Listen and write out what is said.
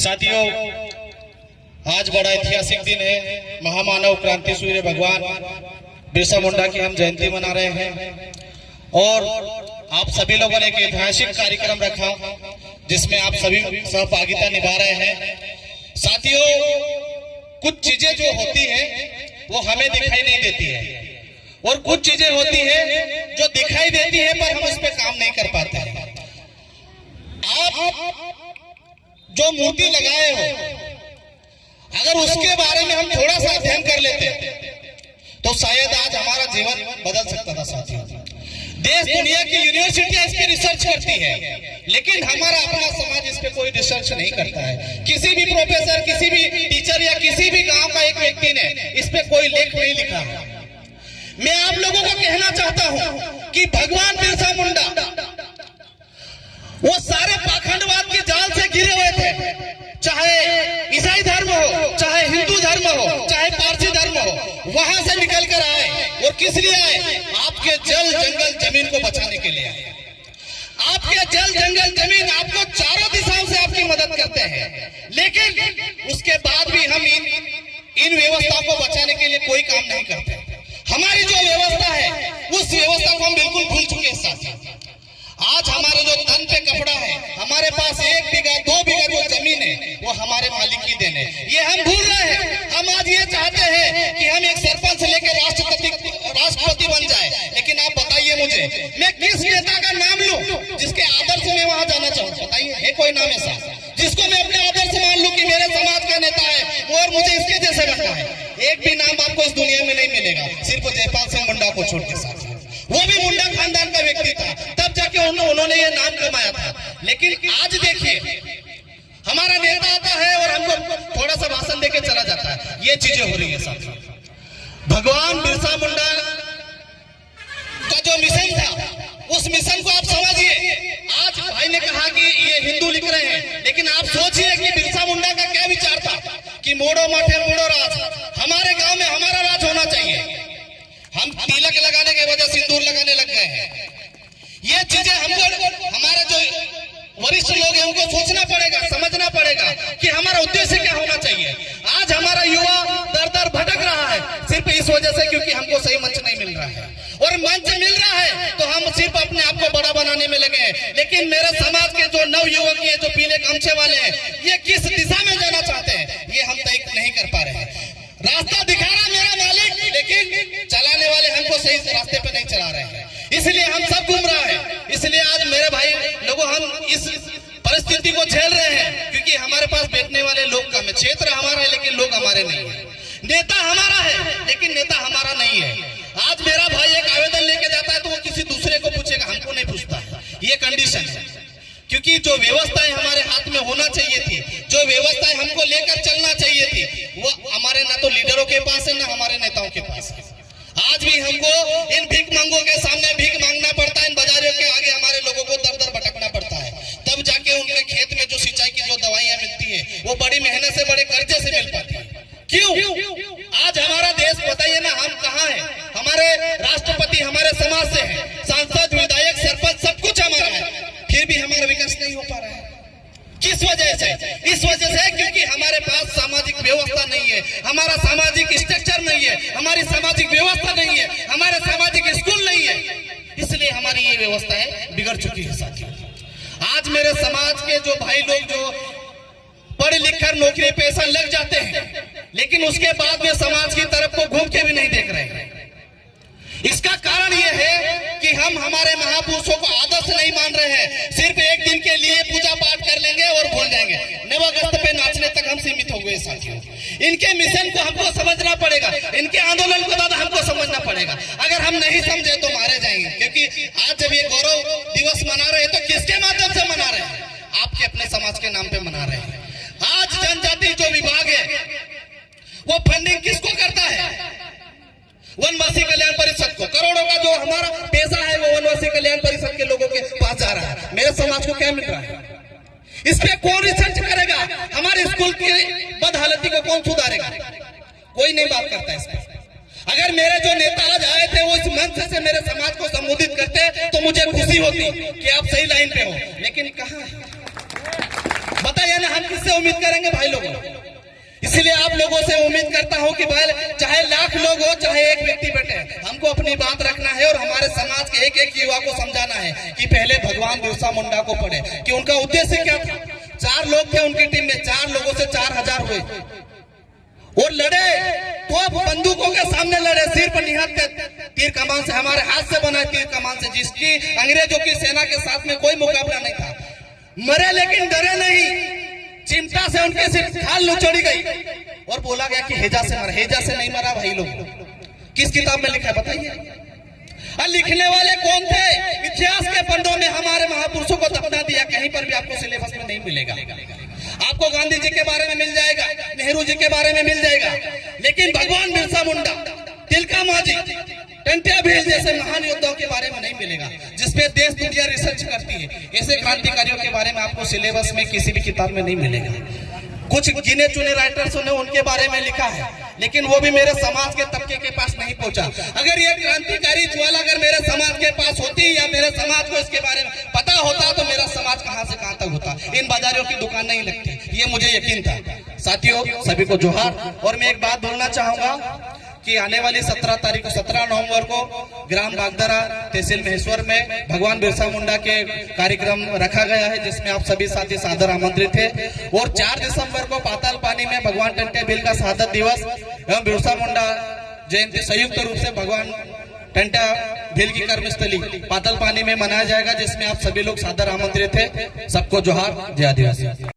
साथियों, आज बड़ा ऐतिहासिक दिन है। महामानव क्रांति सूर्य भगवान बिरसा मुंडा की हम जयंती मना रहे हैं और आप सभी लोगों ने एक ऐतिहासिक कार्यक्रम रखा जिसमें आप सभी सहभागिता निभा रहे हैं। साथियों, कुछ चीजें जो होती हैं वो हमें दिखाई नहीं देती है और कुछ चीजें होती हैं जो दिखाई देती है पर हम उस पर काम नहीं कर पाते हैं। आप जो मूर्ति लगाए हो, अगर उसके बारे में हम थोड़ा सा अध्ययन कर लेते तो शायद आज हमारा जीवन बदल सकता था। साथियों, देश दुनिया की यूनिवर्सिटियां इस पे रिसर्च करती है, लेकिन हमारा अपना समाज इस पे कोई रिसर्च नहीं करता है। किसी भी प्रोफेसर, किसी भी टीचर या किसी भी गांव का एक व्यक्ति ने इस पे कोई लेख नहीं लिखा है। मैं आप लोगों को कहना चाहता हूं कि भगवान बिरसा मुंडा वो सारे पाखंडवाद के जाल से घिरे हुए थे, चाहे ईसाई धर्म हो, चाहे हिंदू धर्म हो, चाहे पारसी धर्म हो, वहां से निकल कर आए। और किस लिए आए? आपके जल जंगल जमीन को बचाने के लिए आए। आपके जल जंगल जमीन आपको चारों दिशाओं से आपकी मदद करते हैं, लेकिन उसके बाद भी हम इन व्यवस्था को बचाने के लिए कोई काम नहीं करते। हमारी जो व्यवस्था है उस व्यवस्था को हम बिल्कुल भूल चुके हैं। साथ आज हमारे जो तन पे कपड़ा है, हमारे पास 1 बीघा 2 बीघा जो जमीन है वो हमारे मालिक की देन है, ये हम भूल रहे हैं। हम आज ये चाहते हैं कि हम एक सरपंच लेकर राष्ट्रपति बन जाए, लेकिन आप बताइए मुझे, मैं किस नेता का नाम लूं जिसके आदर्श में वहां जाना चाहूं? बताइए, है कोई नाम ऐसा जिसको मैं अपने आदर्श मान लूं कि मेरे समाज का नेता है और मुझे इसके जैसे बनना है? एक भी नाम आपको इस दुनिया में नहीं मिलेगा, सिर्फ जयपाल सिंह मुंडा को छोड़ के। साथ वो भी मुंडा खानदान का व्यक्ति था, तब जाके उन्होंने ये नाम कमाया था। लेकिन आज देखिए, हमारा नेता आता है और हमको थोड़ा सा भाषण देके चला जाता है। ये चीजें हो रही है। साथियों, भगवान बिरसा मुंडा का जो मिशन था, उस मिशन को आप समझिए। आज भाई ने कहा कि ये हिंदू लिख रहे हैं, लेकिन आप सोचिए कि बिरसा मुंडा का क्या विचार था कि मोड़ो मठे मोड़ो राज, हमारे गांव में हमारा राज होना चाहिए। हम तिलक लगाने के वजह सिंदूर लगाने लग गए हैं। ये चीजें हमको, हमारे जो वरिष्ठ लोग हैं, उनको सोचना पड़ेगा, समझना पड़ेगा कि हमारा उद्देश्य क्या होना चाहिए। आज हमारा युवा दर दर भटक रहा है सिर्फ इस वजह से क्योंकि हमको सही मंच नहीं मिल रहा है, और मंच मिल रहा है तो हम सिर्फ अपने आप को बड़ा बनाने में लगे हैं। लेकिन मेरे समाज के जो नव युवक हैं, जो पीले गमछे वाले हैं, ये किस दिशा में जाना चाहते हैं ये हम तय नहीं कर पा रहे हैं। रास्ता दिखा रहा मेरा मालिक, लेकिन चलाने वाले हमको सही रास्ते पे नहीं चला रहे हैं, इसलिए हम सब घूम रहा है। इसलिए आज मेरे भाई लोगों, हम इस परिस्थिति को झेल रहे हैं क्योंकि हमारे पास बैठने वाले लोग कम है। क्षेत्र हमारा है लेकिन लोग हमारे नहीं है। नेता हमारा है लेकिन नेता हमारा नहीं है। आज मेरा भाई एक आवेदन लेके जाता है तो वो किसी दूसरे को पूछेगा, हमको नहीं पूछता है। ये कंडीशन है क्योंकि जो व्यवस्थाएं हमारे हाथ में होना चाहिए थी, जो व्यवस्थाएं हमको लेकर चलना चाहिए थी, वो हमारे ना तो लीडरों के पास है ना हमारे नेताओं के पास है। आज भी हमको इन भीख मांगों के सामने भीख मांगना पड़ता है, इन बाजारों के आगे हमारे लोगों को दर दर भटकना पड़ता है, तब जाके उनके खेत में जो सिंचाई की जो दवाइयां मिलती है वो बड़ी मेहनत से, बड़े कर्जे से मिल पाती है। क्यों? आज हमारा देश, बताइए ना, हम कहाँ है? हमारे राष्ट्रपति हमारे समाज से है, सांसद, विधायक, सरपंच सब कुछ हमारा है, फिर भी हमारा विकास नहीं हो पा रहा है। किस वजह से? इस वजह से क्योंकि हमारे पास सामाजिक व्यवस्था नहीं है, हमारा सामाजिक स्ट्रक्चर नहीं है, हमारी सामाजिक व्यवस्था नहीं है, हमारे सामाजिक स्कूल नहीं है, इसलिए हमारी ये व्यवस्थाएं बिगड़ चुकी है। साथियों, आज मेरे समाज के जो भाई लोग जो पढ़ लिख कर नौकरी पेशा लग जाते हैं, लेकिन उसके बाद में समाज की तरफ को घूम के भी नहीं देख रहे हैं। इसका कारण यह है कि हम हमारे महापुरुषों को आदर्श नहीं मान रहे हैं। सिर्फ एक दिन के लिए पूजा पाठ कर लेंगे और भूल जाएंगे। 9 अगस्त पे नाचने तक हम सीमित हो गए। साथियों, इनके मिशन को हमको समझना पड़ेगा, इनके आंदोलन को दादा हमको समझना पड़ेगा। अगर हम नहीं समझे तो मारे जाएंगे, क्योंकि आज जब ये गौरव दिवस मना रहे हैं तो किसके माध्यम से मना रहे हैं? आपके अपने समाज के नाम पे मना रहे हैं। आज जनजाति जो विभाग है वो फंडिंग किसको करता है? वनवासी कल्याण परिषद को। करोड़ों का जो हमारा पैसा है वो वनवासी कल्याण परिषद के लोगों के पास जा रहा है। मेरे समाज को क्या मिल रहा है? इस पे कौन रिसर्च करेगा? हमारे स्कूल की बदहालती को कौन सुधारेगा? कोई नहीं बात करता है इस पर। अगर मेरे जो नेता आज आए थे वो इस मंच से मेरे समाज को संबोधित करते तो मुझे खुशी होती कि आप सही लाइन पे हो, लेकिन कहाँ? बताइए। या ना हम किससे उम्मीद करेंगे भाई लोगों? इसलिए आप लोगों से उम्मीद करता हूं कि भाई चाहे लाख लोग हो चाहे एक व्यक्ति बैठे, हमको अपनी बात रखना है और हमारे समाज के एक एक युवा को समझाना है कि पहले भगवान बिरसा मुंडा को पढ़े, कि उनका उद्देश्य क्या था। 4 लोग थे उनकी टीम में, 4 लोगों से 4000 हुए और लड़े तो अब बंदूकों के सामने लड़े, सिर पर निहत्थे तीर कमान से, हमारे हाथ से बनाए तीर कमान से, जिसकी अंग्रेजों की सेना के साथ में कोई मुकाबला नहीं था। मरे लेकिन डरे नहीं, चिमटा से उनके सिर खाल उचड़ी गई और बोला गया कि हेजा से मरा। हेजा से नहीं मरा भाई लोग, किस किताब में लिखा है बताइए? और लिखने वाले कौन थे? इतिहास के पन्नों में हमारे महापुरुषों को दफना दिया, कहीं पर भी आपको सिलेबस में नहीं मिलेगा। आपको गांधी जी के बारे में मिल जाएगा, नेहरू जी के बारे में मिल जाएगा, लेकिन भगवान बिरसा मुंडा, तिलका मांझी, टंट्या भील जैसे महान योद्धाओं के बारे में नहीं मिलेगा, जिसपे देश दुनिया रिसर्च करती है। ऐसे क्रांतिकारियों के बारे में आपको सिलेबस में किसी भी किताब में नहीं मिलेगा। कुछ गिने चुने राइटर्स ने उनके बारे में लिखा है, लेकिन वो भी मेरे समाज के तबके के पास नहीं पहुंचा। अगर ये क्रांतिकारी ज्वाला अगर मेरे समाज के पास होती या मेरे समाज को इसके बारे में पता होता तो मेरा समाज कहां से कहां तक होता, इन बाजारों की दुकान नहीं लगती, ये मुझे यकीन था। साथियों सभी को जोहार। और मैं एक बात बोलना चाहूंगा कि आने वाली 17 तारीख को 17 नवंबर को ग्राम बागदरा तहसील महेश्वर में भगवान बिरसा मुंडा के कार्यक्रम रखा गया है, जिसमें आप सभी साथी सादर आमंत्रित थे। और 4 दिसंबर को पाताल पानी में भगवान टंट्या भील का शहादत दिवस एवं बिरसा मुंडा जयंती संयुक्त रूप से भगवान टंट्या भील की कर्मस्थली पाताल पानी में मनाया जाएगा, जिसमें आप सभी लोग सादर आमंत्रित थे। सबको जोहार, जय आदिवासी।